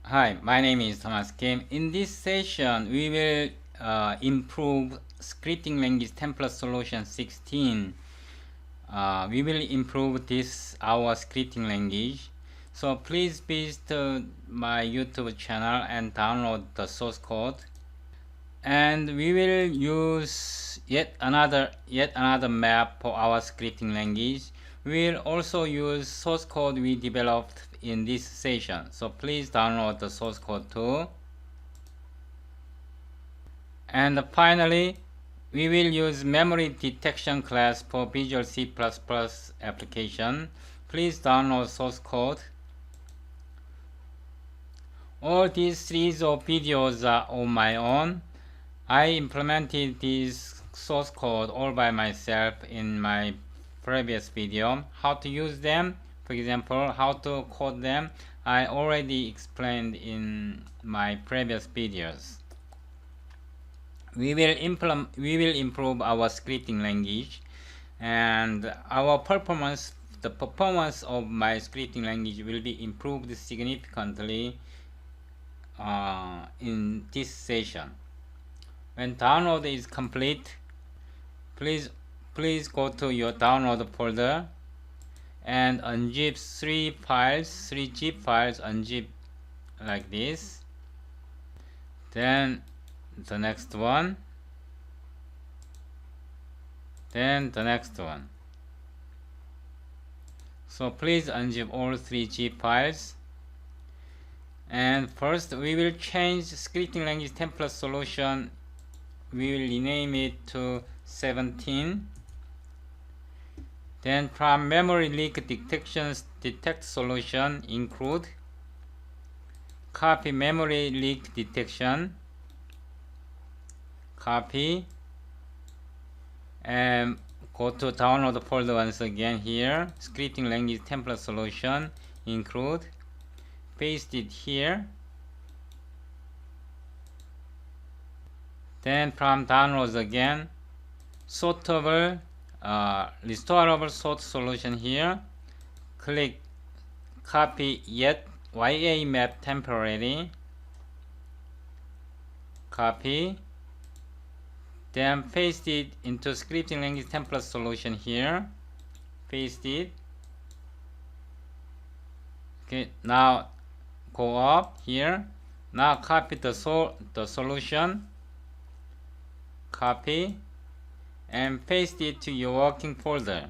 Hi, my name is Thomas Kim. In this session, we will improve scripting language template solution 16. We will improve this our scripting language. So please visit my YouTube channel and download the source code. And we will use yet another map for our scripting language. We will also use source code we developed in this session. So please download the source code too. And finally, we will use memory detection class for Visual C++ application. Please download source code. All these series of videos are on my own. I implemented this source code all by myself in my previous video. How to use them, for example, how to code them, I already explained in my previous videos. We will improve our scripting language, and the performance of my scripting language will be improved significantly in this session. When download is complete, please go to your download folder and unzip three zip files, unzip like this. Then the next one, then the next one. So please unzip all three zip files. And first we will change scripting language template solution. We will rename it to 17. Then from memory leak detections, detect solution include copy memory leak detection, copy, and go to download folder once again here. Scripting language template solution include, paste it here. Then from downloads again, sortable, restorable sort solution here. Click copy YAMap temporary. Copy. Then paste it into scripting language template solution here. Paste it. Okay, now go up here. Now copy the solution. Copy and paste it to your working folder.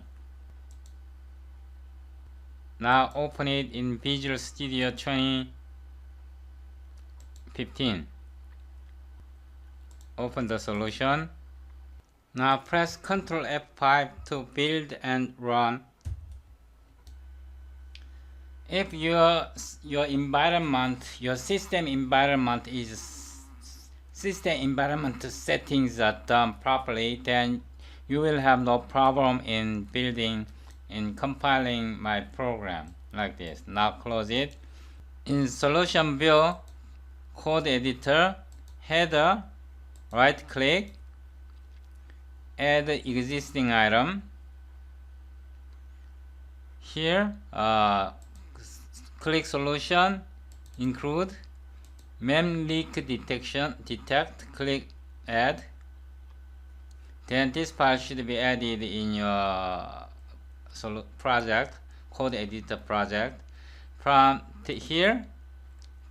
Now open it in Visual Studio 2015. Open the solution. Now press Ctrl F5 to build and run. If your system environment settings are done properly, then you will have no problem in building and compiling my program like this. Now close it. In solution view, code editor, header, right click, add existing item. Here, click solution, include mem leak detect, click add. Then this file should be added in your project, code editor project. From here,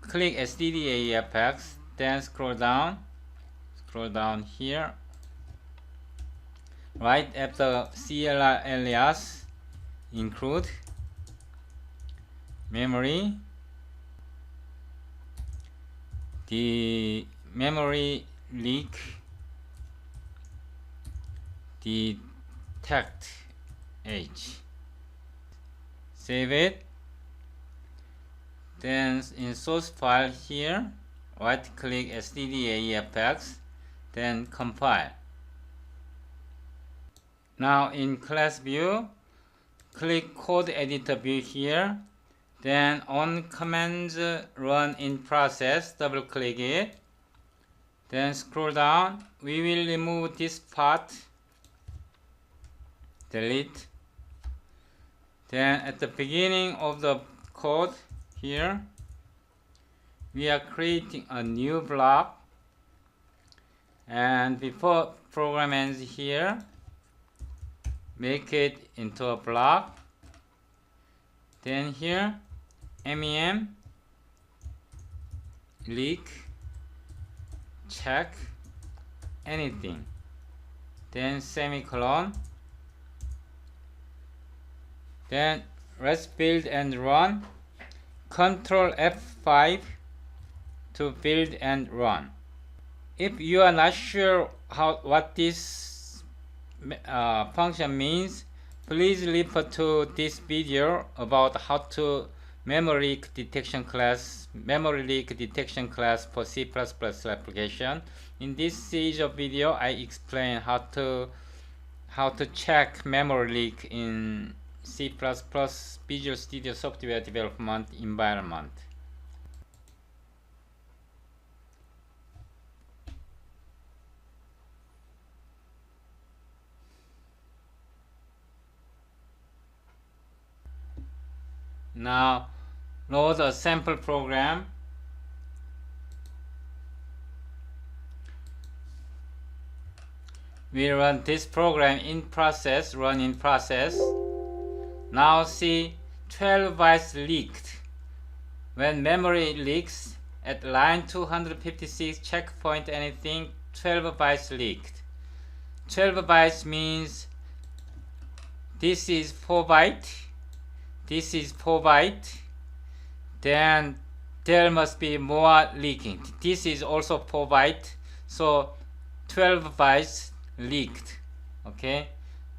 click stdafx, then scroll down here. Right after CLR alias, include memory, the memory leak detect H. Save it. Then in source file here, right click stdafx, then compile. Now in class view, click code editor view here. Then on commands run in process, double click it. Then scroll down. We will remove this part. Delete. Then at the beginning of the code here, we are creating a new block, and before program ends here, make it into a block. Then here MEM leak check anything, then semicolon, then let's build and run. Control F5 to build and run. If you are not sure what this function means, please refer to this video about how to memory leak detection class for C++ application. In this series of video, I explain how to check memory leak in C++ Visual Studio software development environment. Now load a sample program. We run this program in process, run in process. Now see 12 bytes leaked. When memory leaks at line 256 checkpoint anything, 12 bytes leaked. 12 bytes means this is 4 byte, this is 4 byte, then there must be more leaking. This is also 4 byte, so 12 bytes leaked. Okay,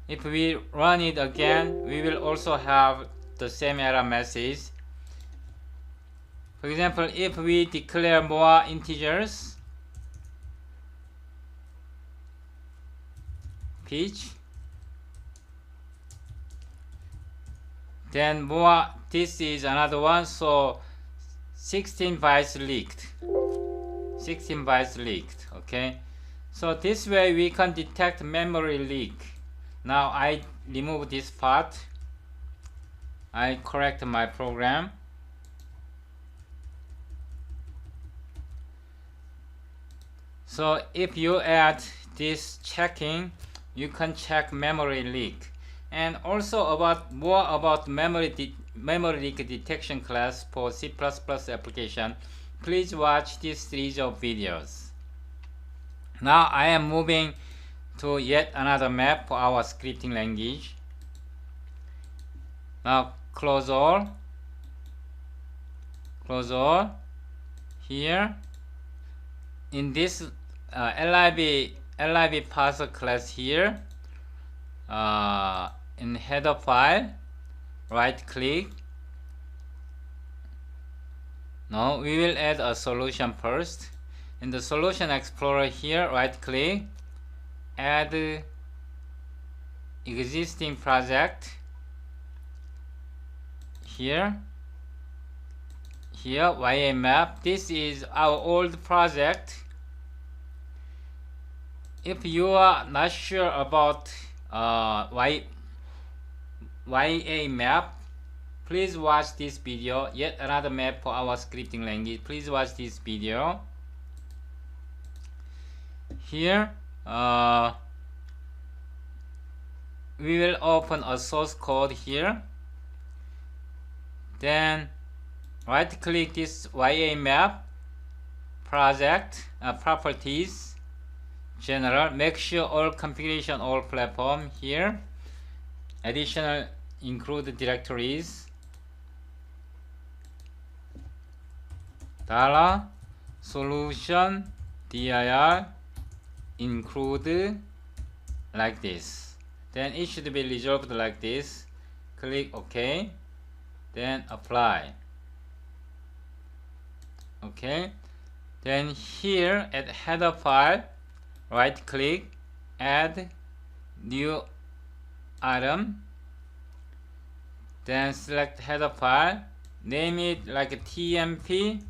if we run it again, we will also have the same error message. For example, if we declare more integers, pitch, then more, this is another one, so 16 bytes leaked. 16 bytes leaked. Okay, so this way we can detect memory leak. Now I remove this part. I correct my program. So if you add this checking, you can check memory leak. And also more about memory leak detection class for C++ application, please watch this series of videos. Now I am moving to yet another map for our scripting language. Now close all. Here in this lib parser class here, in header file, right click. Now we will add a solution first. In the solution explorer here, right click, add existing project. Here YAMap. This is our old project. If you are not sure about YAMap, please watch this video. Yet another map for our scripting language. Please watch this video. Here we will open a source code here. Then right click this YAMap project, properties, general. Make sure all configuration, all platform here. Additional include directories. $solution dir include like this. Then it should be resolved like this. Click OK. Then apply. Okay. Then here at header file, right click, add new item. Then select header file, name it like tmp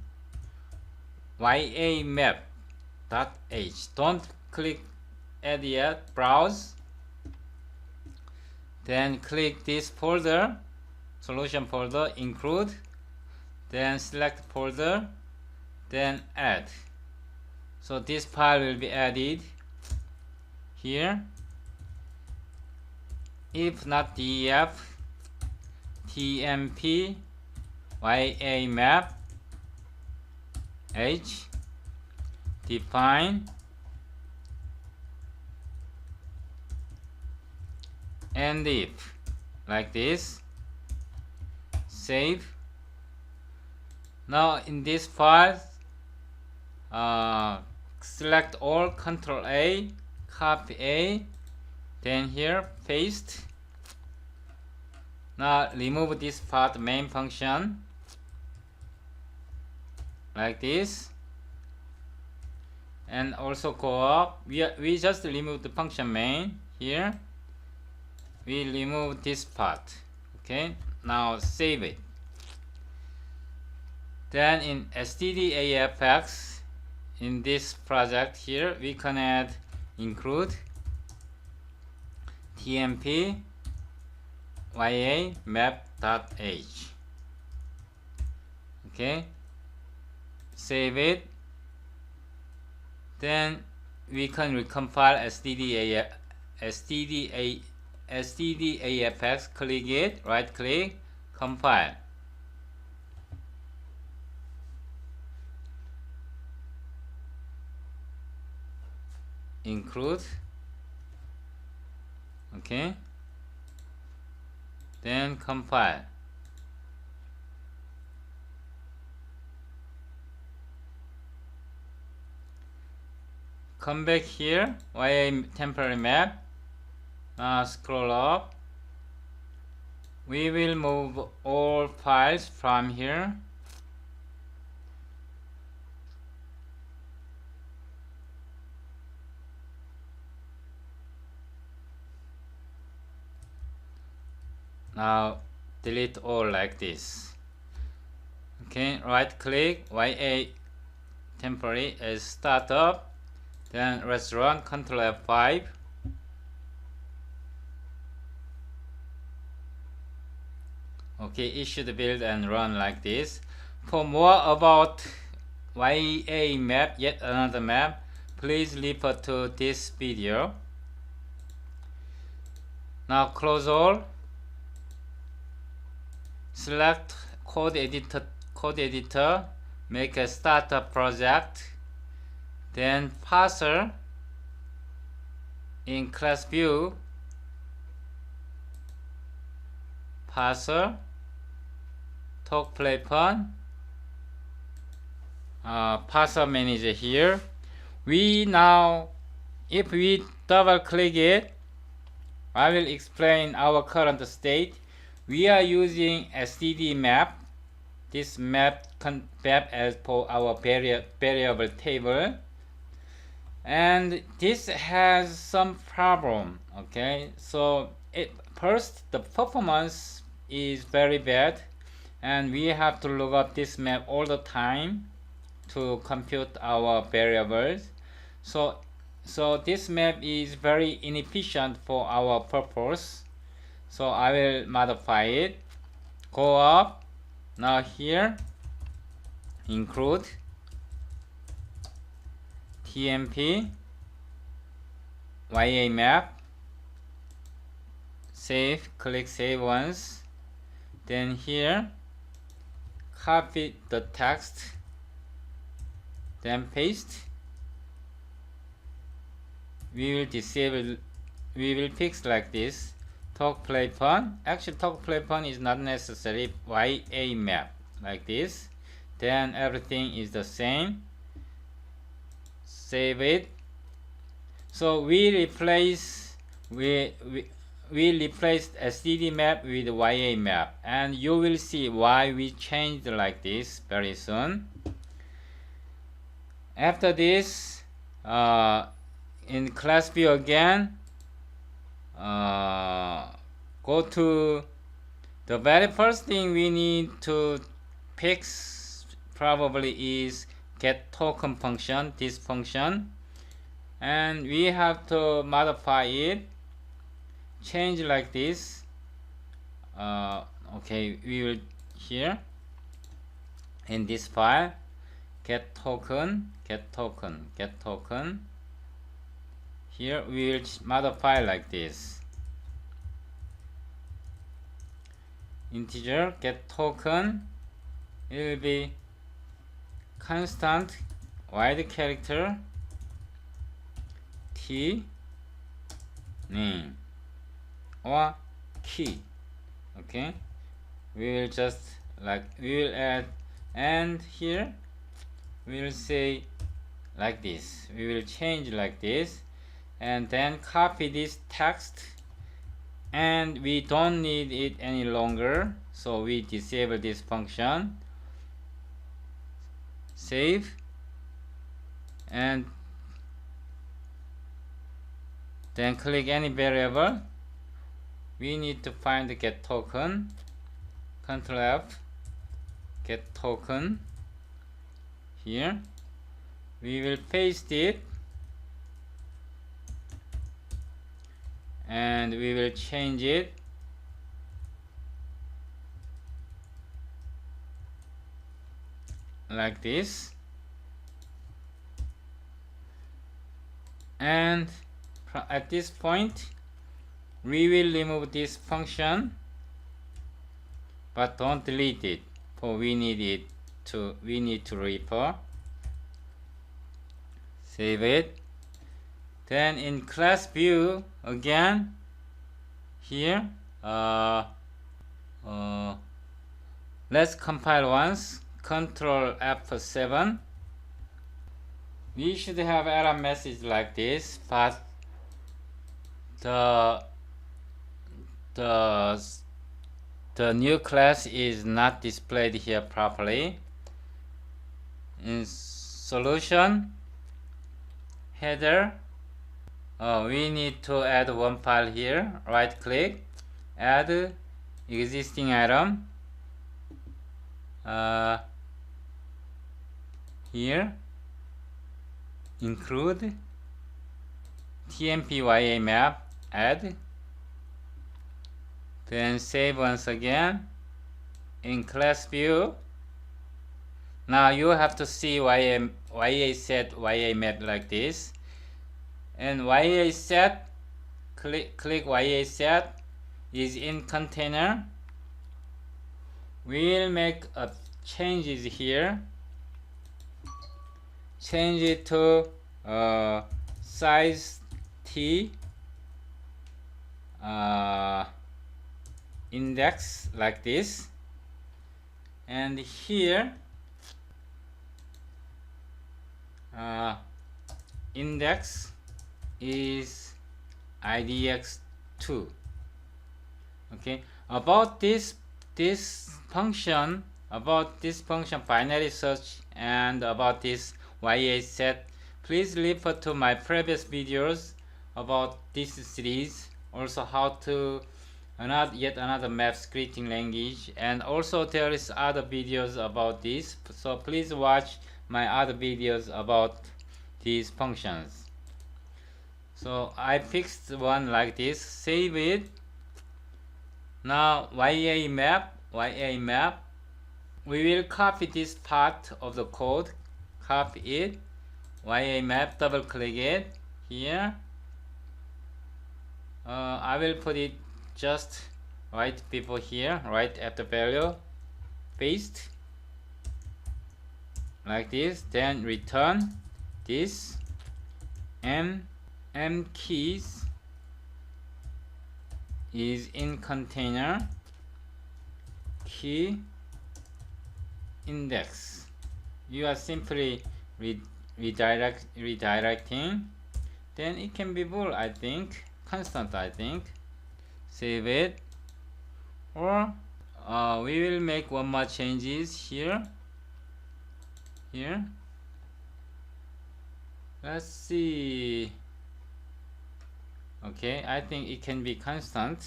yamap.h. Don't click add yet, browse. Then click this folder, solution folder, include. Then select folder, then add. So this file will be added here. If not def, tmp yamap h define and if, like this, save. Now in this file, select all, Ctrl A, copy A, then here paste. Now remove this part, main function, like this, and also go up. We just remove the function main here. We remove this part. Okay, now save it. Then in stdafx, in this project here, we can add include tmp yamap.h. Okay, save it. Then we can recompile stdafx, click it, right click, compile. Include. Okay, then compile. Come back here, YA temporary map. Now scroll up. We will move all files from here. Now delete all like this. Okay, right click, YA temporary as startup, then let's run, Ctrl F5. Okay, it should build and run like this. For more about YA map, yet another map, please refer to this video. Now close all. Select code editor, make a startup project, then parser. In class view, parser, talk play fun, parser manager here. We now, if we double click it, I will explain our current state. We are using std map. This map as for our variable table, and this has some problem. Okay, so first the performance is very bad, and we have to look up this map all the time to compute our variables. So this map is very inefficient for our purpose. So I will modify it. Go up. Now here, include tmp yamap. Save. Click save once. Then here, copy the text. Then paste. We will disable. We will fix like this. Talk play fun. Actually, talk play fun is not necessary. YA map like this. Then everything is the same. Save it. So we replaced std map with YA map, and you will see why we changed like this very soon. After this, in class view again, go to the very first thing we need to fix probably is get token function, this function, and we have to modify it, change like this. Okay, we will here in this file get token, get token, get token. Here we will modify like this. Integer get token, it will be constant wide character t name or key. Okay, we will just we will add, and here we will say like this, we will change like this, and then copy this text, and we don't need it any longer, so we disable this function, save, and then click any variable. We need to find the get token, Ctrl F, get token. Here we will paste it, and we will change it like this, and at this point we will remove this function, but don't delete it, for we need to refer. Save it. Then in class view again, here let's compile once. Ctrl F7. We should have error message like this, but the new class is not displayed here properly. In solution header, we need to add one file here. Right click, add existing item. Here include tmp yamap, add, then save once again. In class view, now you have to see ya set yamap like this, and ya set, click ya set is in container. We'll make changes here, change it to size t, index like this, and here index is idx2. Okay, about this function, binary search, and about this ya set, please refer to my previous videos about this series, also how to yet another map scripting language, and also there is other videos about this, so please watch my other videos about these functions. So I fixed one like this, save it. Now yamap, we will copy this part of the code, copy it, yamap, double click it here. I will put it just right before here, right after value, paste like this, then return this m keys is in container key index. You are simply redirecting, then it can be bool, I think, constant, I think. Save it, or we will make one more changes here. Let's see. Okay, I think it can be constant.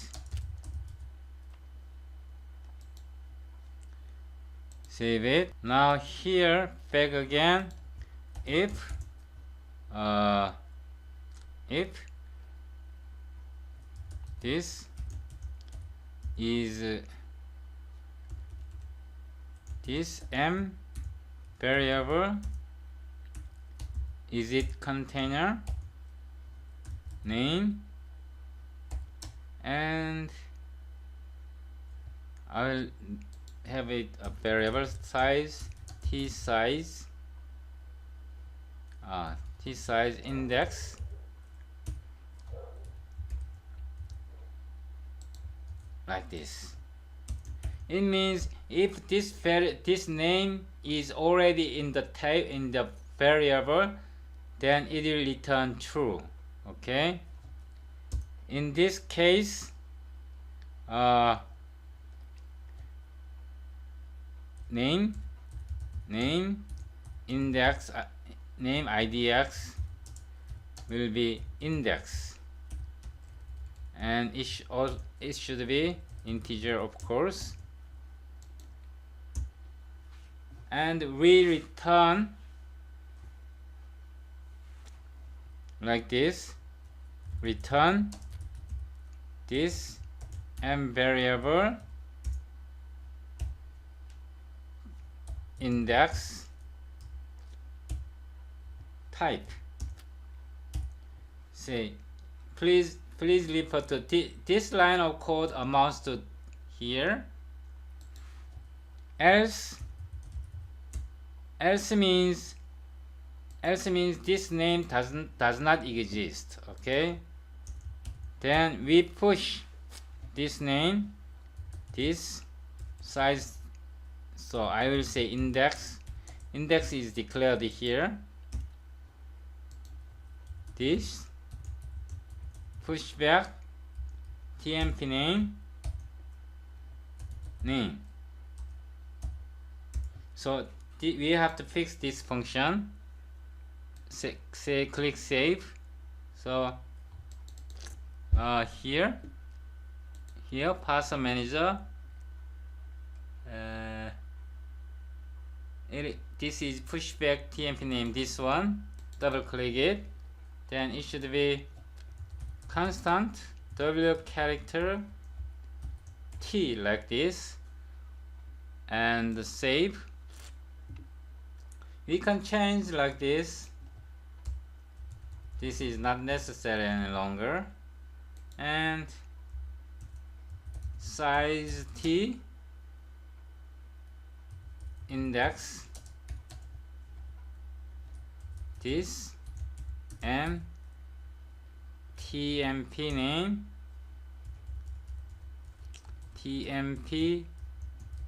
Save it. Now here, back again, if this is this m variable, is it container name, and I will have it a variable size t size index like this. It means if this name is already in the variable, then it will return true. Okay. In this case, name index name idx will be index, and it should be integer, of course, and we return like this, return this m variable index type. Say, please refer to this line of code amounts to here. Else means this name does not exist. Okay, then we push this name, this size. So I will say index is declared here. This pushback tmp name. So we have to fix this function. Say click save. So here parser manager, this is pushback tmp name, this one, double click it, then it should be constant w character t like this, and save. We can change like this. This is not necessary any longer, and size t index this m tmp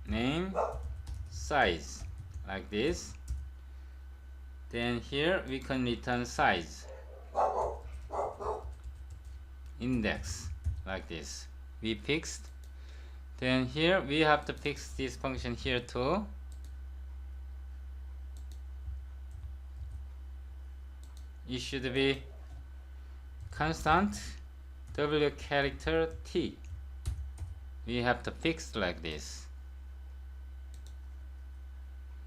name size like this. Then here we can return size index like this. We fixed. Then here we have to fix this function here too. It should be constant w character t. We have to fix like this.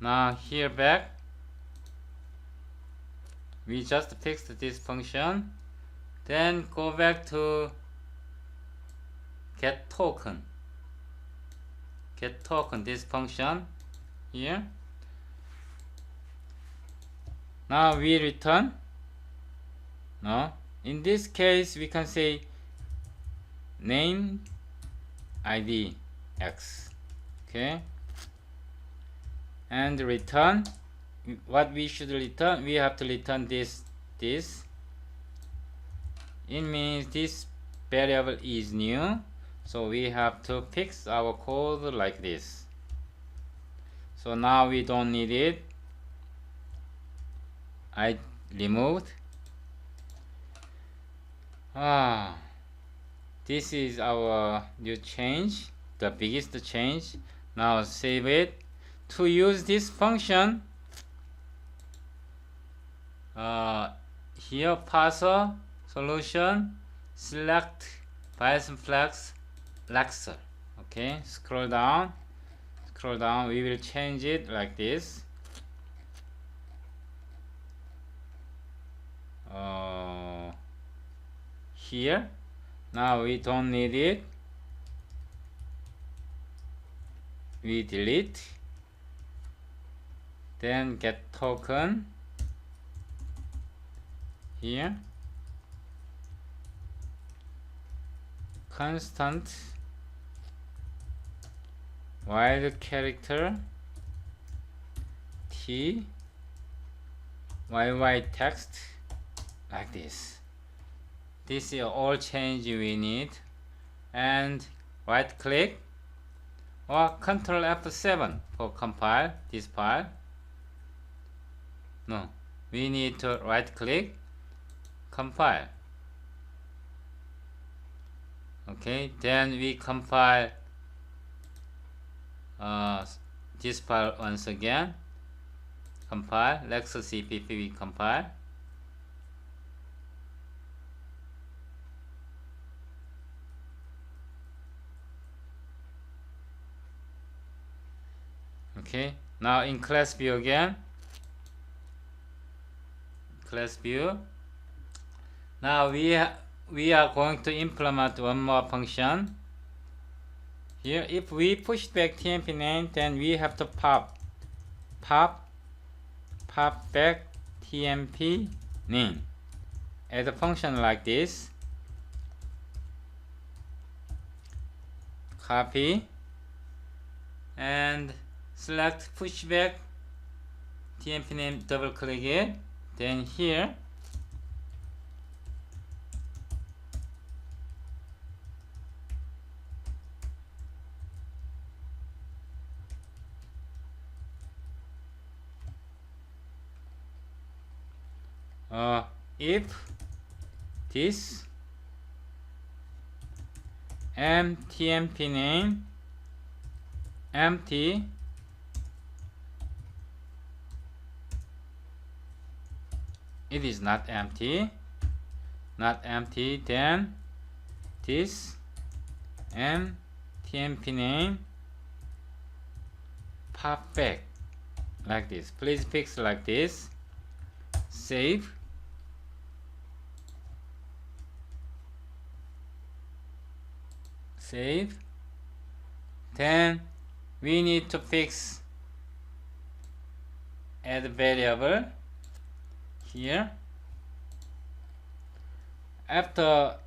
Now here back, we just fixed this function. Then go back to get token, this function here. Now we return. No, in this case we can say name id x. Okay, and return. What we should return, we have to return this. It means this variable is new, so we have to fix our code like this. So now we don't need it. I removed. This is our new change, the biggest change. Now save it. To use this function, here parser solution, select Python flex Lexer. Okay, scroll down, we will change it like this. Here, now we don't need it, we delete. then get token here, constant wild character t yy text, like this. This is all change we need, and right click or Ctrl F7 for compile this file. No, we need to right click, compile. Okay, then we compile this file once again. Compile, Lexus CPP we compile. Okay, now in class view again, class view. Now we are going to implement one more function. Here, if we push back TMP name, then we have to pop back TMP name. Add a function like this. Copy and select pushback TMP name, double click it. Then here if this TMP name empty, it is not empty, then this TMP name pop back, like this. Please fix like this. Save. Then we need to fix add variable here. After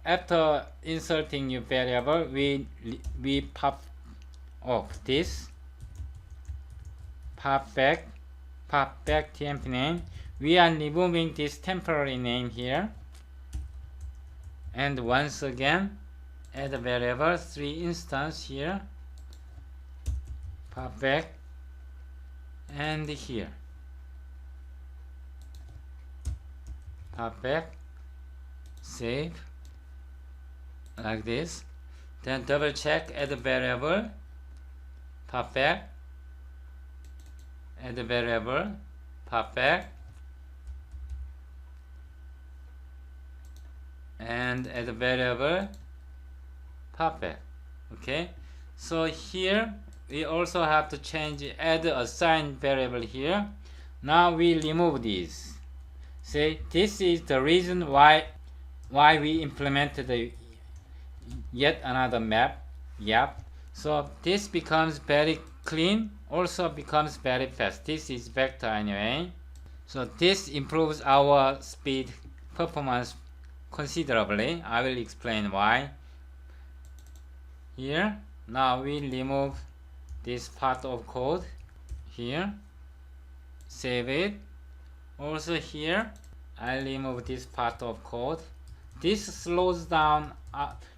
inserting new variable, we pop off this pop back TMP name. We are removing this temporary name here, and once again add a variable 3 instance here, pop back, and here pop back, save, like this. Then double check, add a variable, pop back, add a variable, pop back, and add a variable, pop back. Okay, so here we also have to change, add a assign variable here. Now we remove these. See, this is the reason why we implemented yet another map, YAP. So this becomes very clean, also becomes very fast. This is vector anyway. So this improves our speed performance considerably. I will explain why. Here, now we remove this part of code here, save it. Also here, I remove this part of code. This slows down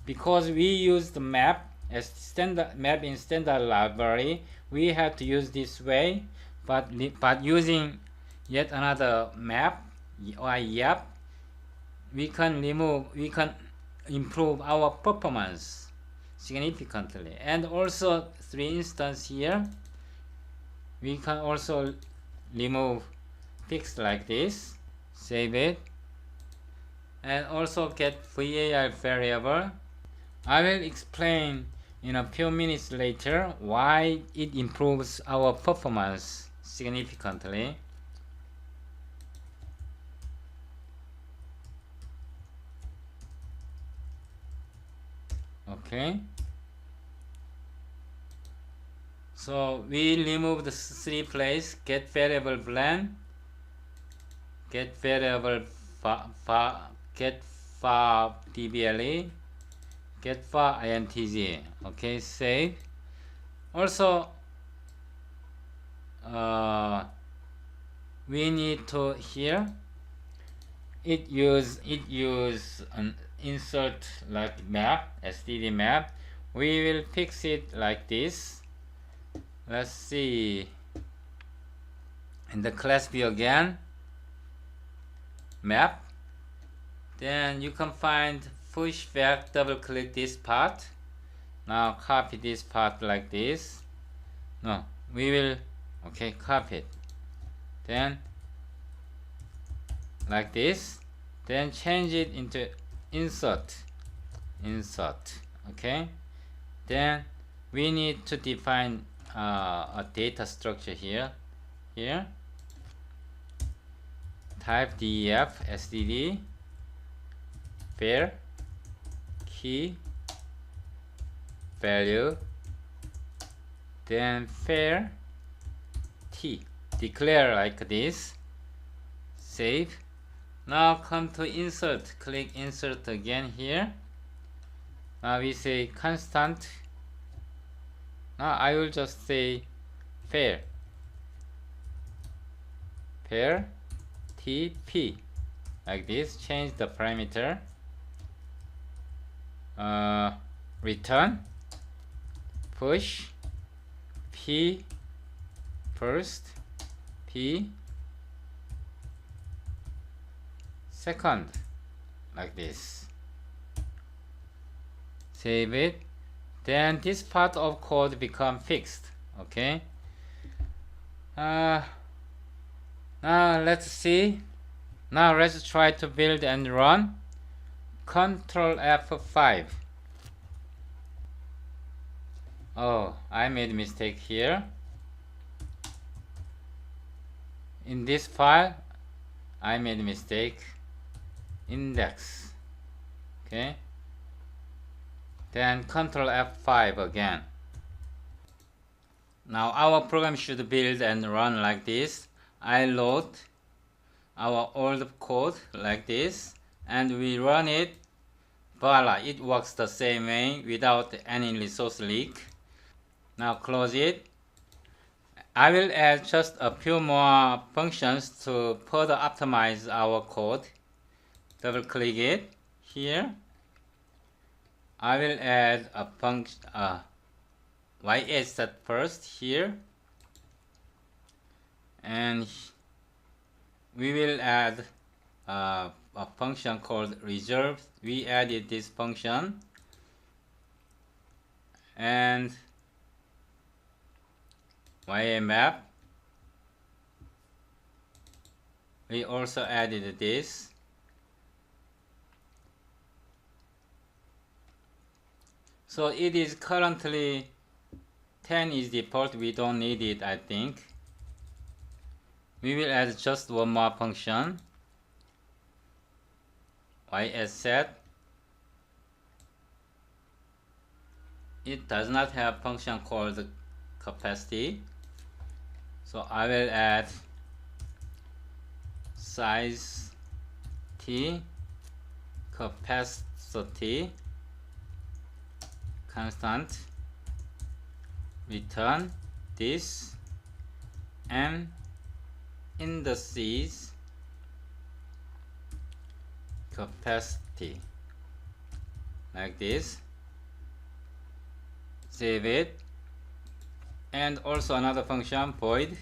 because we use the map as standard map in standard library. We have to use this way, but using yet another map or YAP, we can improve our performance significantly. And also 3 instance here, we can also remove fix like this, save it, and also get VAR variable. I will explain in a few minutes later why it improves our performance significantly. Okay, So we remove the three place, get variable blend, get variable get var dble, get var intg. Okay, save. Also we need to here it use an insert like map, std map. We will fix it like this. Let's see, in the class view again, map, then you can find push back, double click this part. Now copy this part like this. No, we will, okay, copy it, then like this, then change it into insert, okay. Then we need to define a data structure here. Type def std var key value, then var t, declare like this, save. Now come to insert, click insert again here. Now we say constant. Now I will just say var tp like this, change the parameter, return push p first, p second, like this, save it. Then this part of code become fixed. Okay, now let's see. Now let's try to build and run. Control F5. Oh, I made a mistake here. In this file I made a mistake, index. Okay, then Control F5 again. Now our program should build and run like this. I load our old code like this and we run it. Voila, it works the same way without any resource leak. Now close it. I will add just a few more functions to further optimize our code. Double click it here. I will add a function, YS set first here, and we will add a function called reserve. We added this function, and yamap, we also added this. So it is currently 10 is default, we don't need it, I think. We will add just one more function, YSset. It does not have a function called capacity, so I will add size t capacity constant, return this and indices capacity, like this, save it. And also another function, void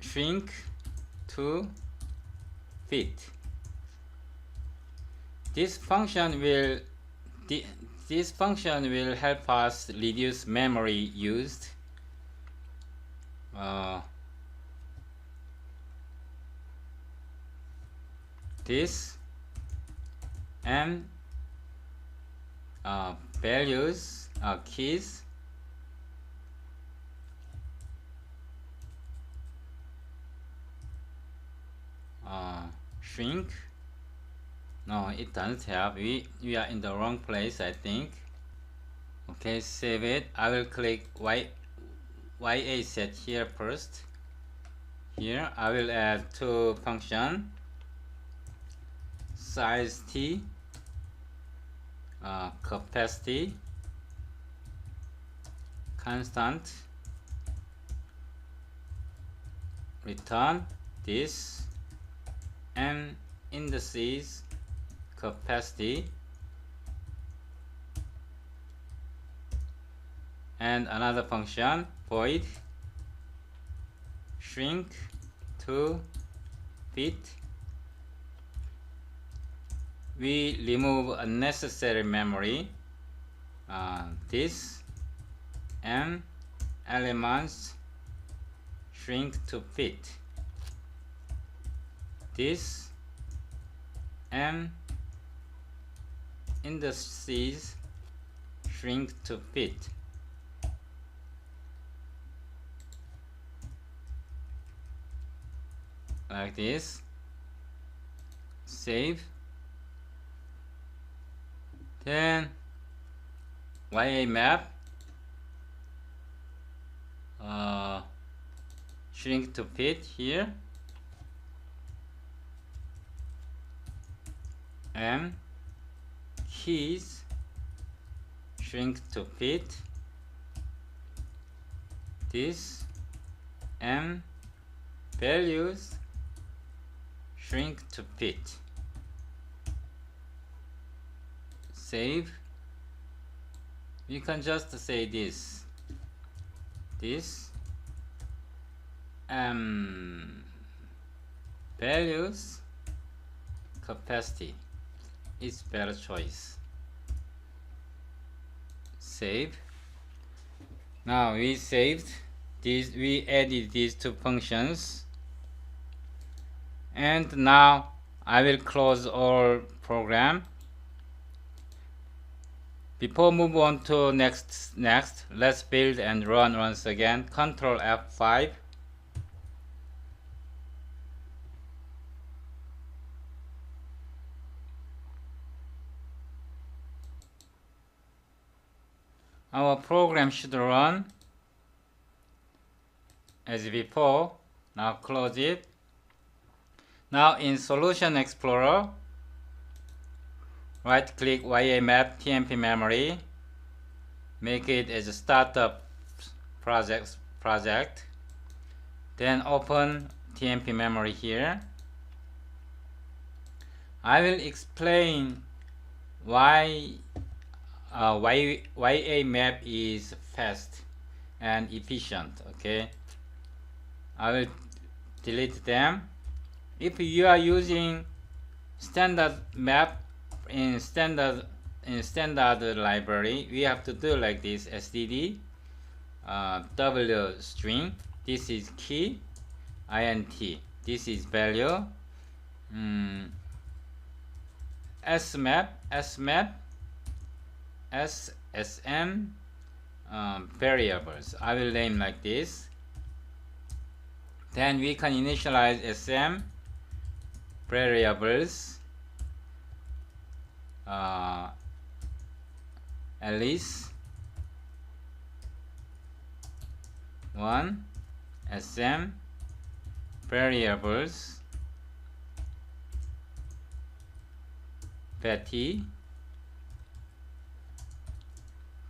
shrink to fit. This function will help us reduce memory used. This and values keys shrink. No, it doesn't have. We are in the wrong place, I think. Okay, save it. I will click YA set here first. Here I will add two function, size t, capacity constant, return this, and indices capacity, and another function void shrink to fit. We remove unnecessary memory, this, and elements shrink to fit, this, and indices shrink to fit. Like this. Save. Then YAMap shrink to fit here, and keys shrink to fit, this, and values shrink to fit. Save. You can just say this values capacity is better choice. Save. Now we saved these, we added these two functions, and now I will close all program. Before move on to next, let's build and run once again. Control F5. Our program should run as before. Now close it. Now in Solution Explorer, right click YAMap TMP memory, make it as a startup project, then open TMP memory here. I will explain why YAMap is fast and efficient. Okay, I will delete them. If you are using standard map in standard library, we have to do like this: std w string, this is key, int, this is value, smap ssm variables. I will name like this. Then we can initialize sm variables, at least one sm variables petty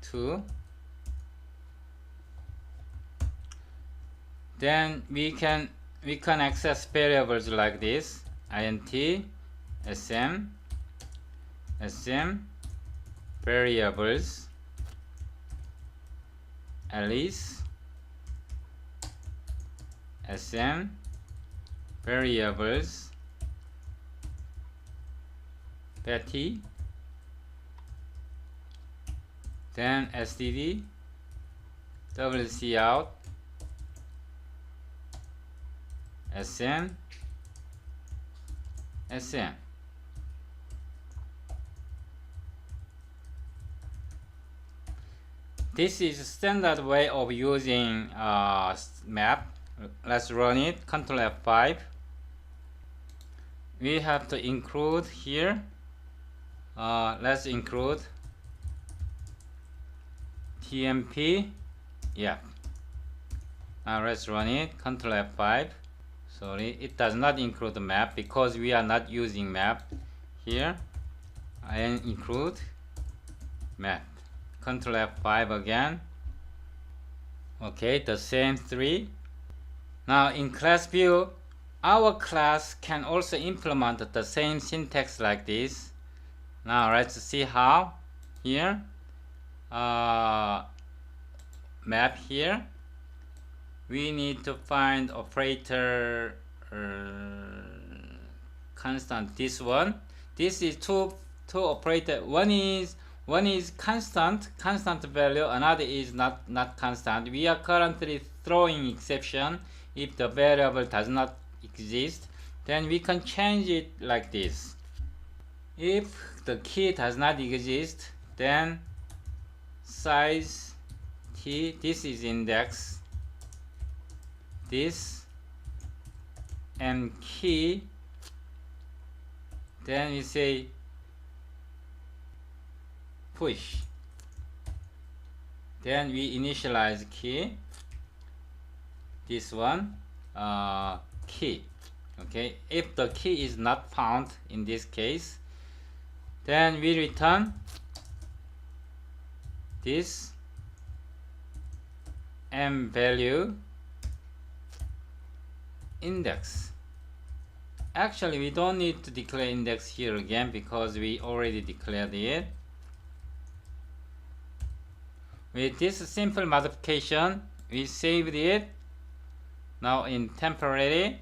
2. Then we can access variables like this: int sm variables alice sm variables petty, then std wcout sm. This is a standard way of using map. Let's run it. Control F5. We have to include here. Let's include tmp. Yeah. Now let's run it. Control F5. Sorry, it does not include the map because we are not using map here. And include map. Control F5 again. Okay, the same three. Now in class view, our class can also implement the same syntax like this. Now let's see how. Here, map here. We need to find operator constant. This one. This is two operator. One is constant value. Another is not constant. We are currently throwing exception if the variable does not exist. Then we can change it like this. If the key does not exist, then size t. This is index. This and key, then we say push, then we initialize key, this one key. Okay, if the key is not found in this case, then we return this m value index. Actually, we don't need to declare index here again because we already declared it. With this simple modification, we saved it. Now in temporary,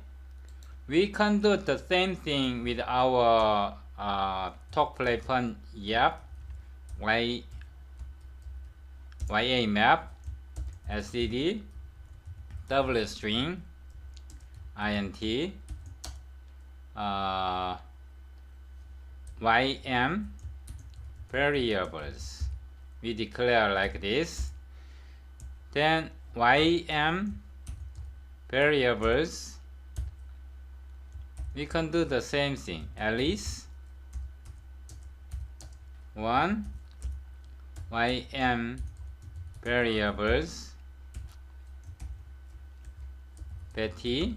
we can do the same thing with our talk play fun yap yamap std w string int ym variables. We declare like this. Then ym variables, we can do the same thing. Alice 1 ym variables Betty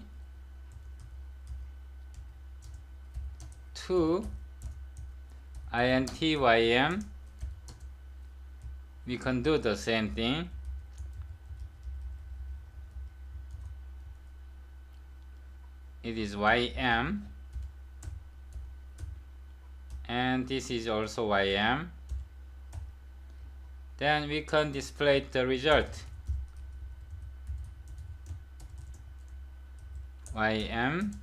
2 intym. We can do the same thing. It is ym, and this is also ym. Then we can display the result. ym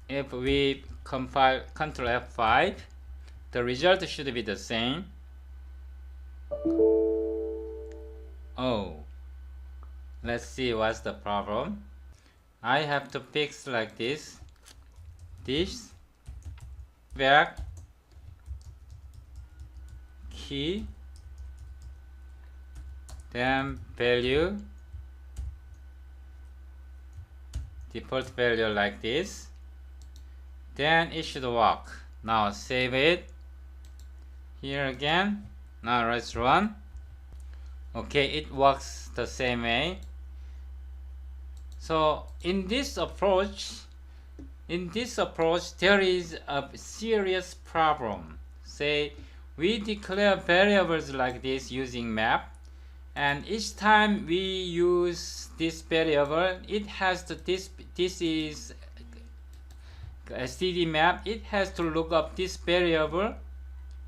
If we compile Ctrl F5, the result should be the same. Oh, let's see what's the problem. I have to fix like this. This back key, then value, default value like this. Then it should work. Now save it. Here again. Now let's run. Okay, it works the same way. So in this approach, there is a serious problem. Say we declare variables like this using map, and each time we use this variable, it has to this is std map. It has to look up this variable,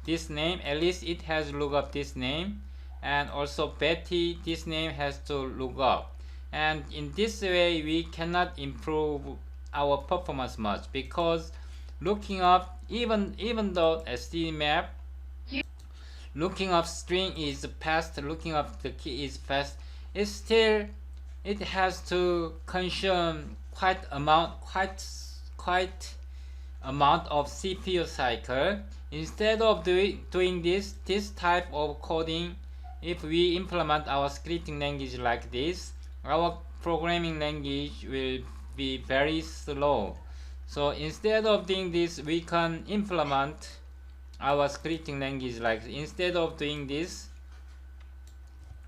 this name. At least it has to look up this name, and also Betty, this name has to look up. And in this way, we cannot improve our performance much, because looking up, even though std map, looking up string is fast, looking up the key is fast, it has to consume quite amount of CPU cycle. Instead of doing this type of coding, if we implement our scripting language like this, our programming language will be very slow. So instead of doing this, we can implement our scripting language like instead of doing this,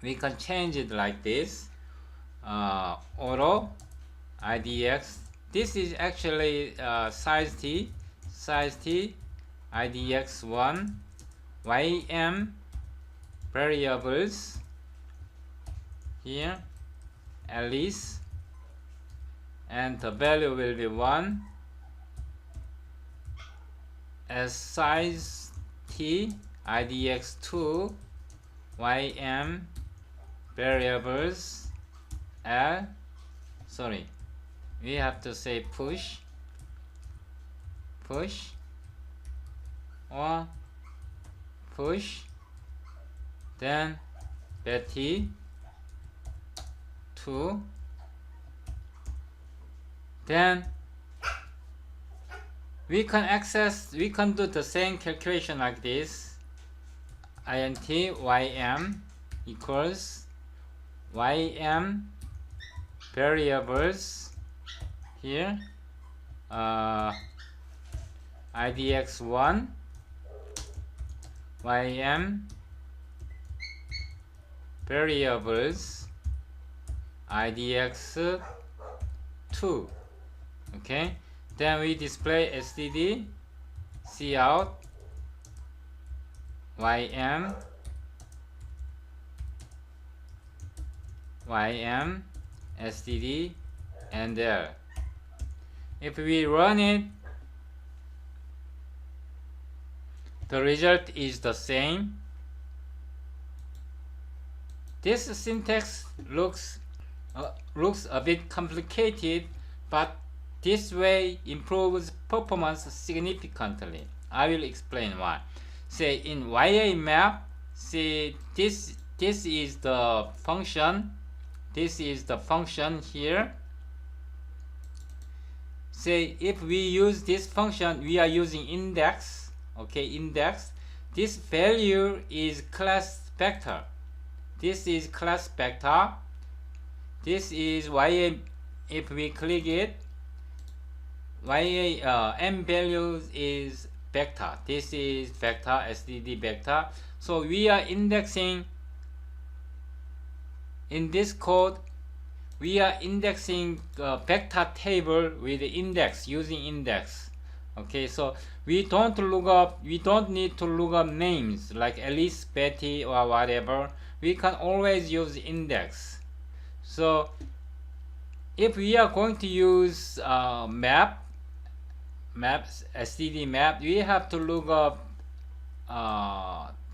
we can change it like this. Auto idx. This is actually size t idx1 ym variables here Alice, and the value will be 1 as size t idx2 ym variables l, sorry, we have to say push or push, then Betty 2, then we can do the same calculation like this. int ym equals ym variables here idx1 ym variables idx2. Okay, then we display std cout ym std and there. If we run it, the result is the same. This syntax looks a bit complicated, but this way improves performance significantly. I will explain why. Say in YAMap, see this is the function. This is the function here. Say if we use this function, we are using index. Okay, index. This value is class vector. This is class vector. This is YA. If we click it, m values is vector. This is vector, std vector. So we are indexing in this code. We are indexing vector table with index, using index. Okay, so we don't need to look up names like Alice, Betty, or whatever. We can always use index. So if we are going to use std map, we have to look up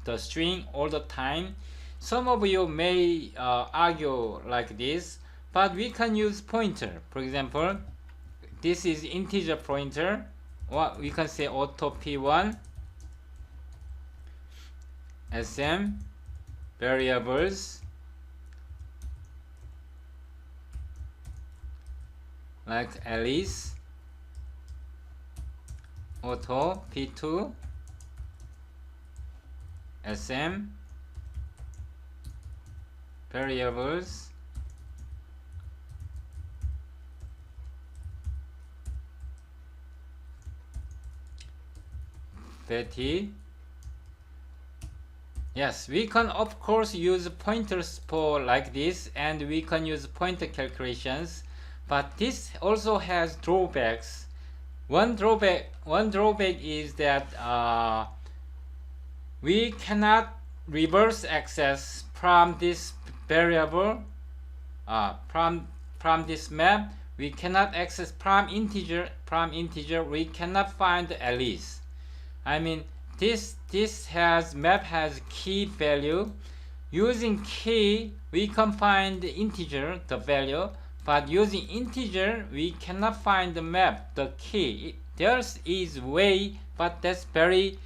the string all the time. Some of you may argue like this, but we can use pointer. For example, this is integer pointer, or we can say auto p1 sm variables like Alice, auto p2 sm variables Betty. Yes, we can of course use pointers for like this, and we can use pointer calculations, but this also has drawbacks. One drawback is that we cannot reverse access from this variable, from this map. We cannot access from integer. We cannot find Alice. I mean, this map has key value. Using key, we can find the integer, the value, but using integer, we cannot find the map, the key. There is way, but that's very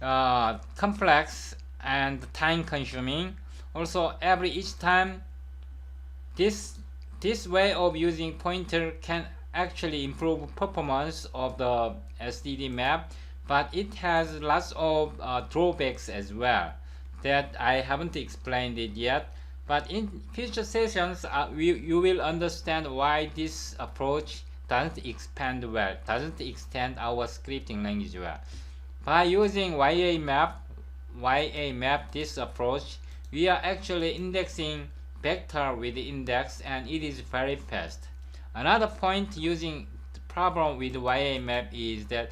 complex and time consuming. Also, each time, this way of using pointer can actually improve performance of the std map, but it has lots of drawbacks as well that I haven't explained it yet. But in future sessions, you will understand why this approach doesn't expand well, doesn't extend our scripting language well. By using YAMap, this approach, we are actually indexing vector with index, and it is very fast. Another point using the problem with YAMap is that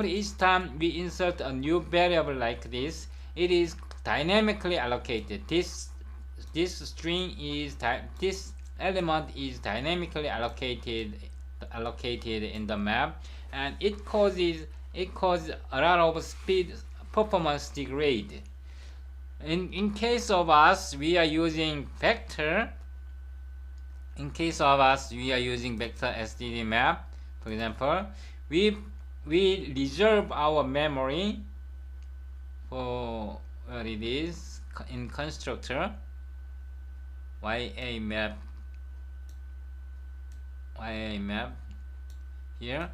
each time we insert a new variable like this, it is dynamically allocated. This element is dynamically allocated in the map, and it causes a lot of performance degrade. In case of us, we are using vector. In case of us, we are using vector SDD map. For example, we reserve our memory for where it is in constructor YAMap here.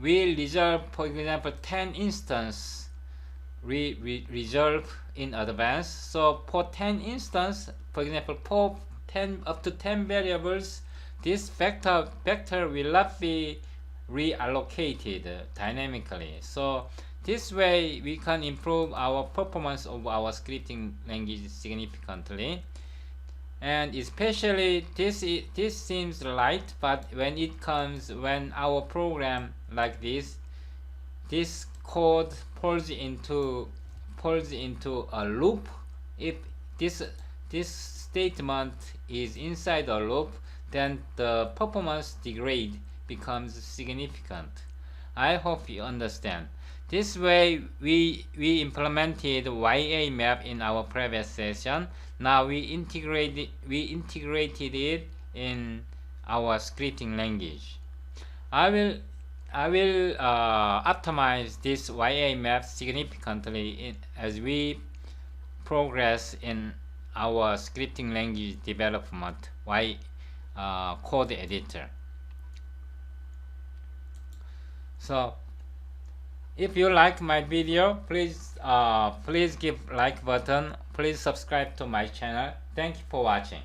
We reserve, for example, 10 instance. We reserve in advance. So for 10 instance, for example, for 10 up to 10 variables, this vector will not be reallocated dynamically. So this way we can improve our performance of our scripting language significantly. And especially this seems light, but when our program like this code falls into a loop, if this statement is inside a loop, then the performance degrade becomes significant. I hope you understand. This way we implemented YAMap in our previous session. Now we integrated it in our scripting language. I will optimize this YAMap significantly as we progress in our scripting language development code editor. So if you like my video, please give like button. Please subscribe to my channel. Thank you for watching.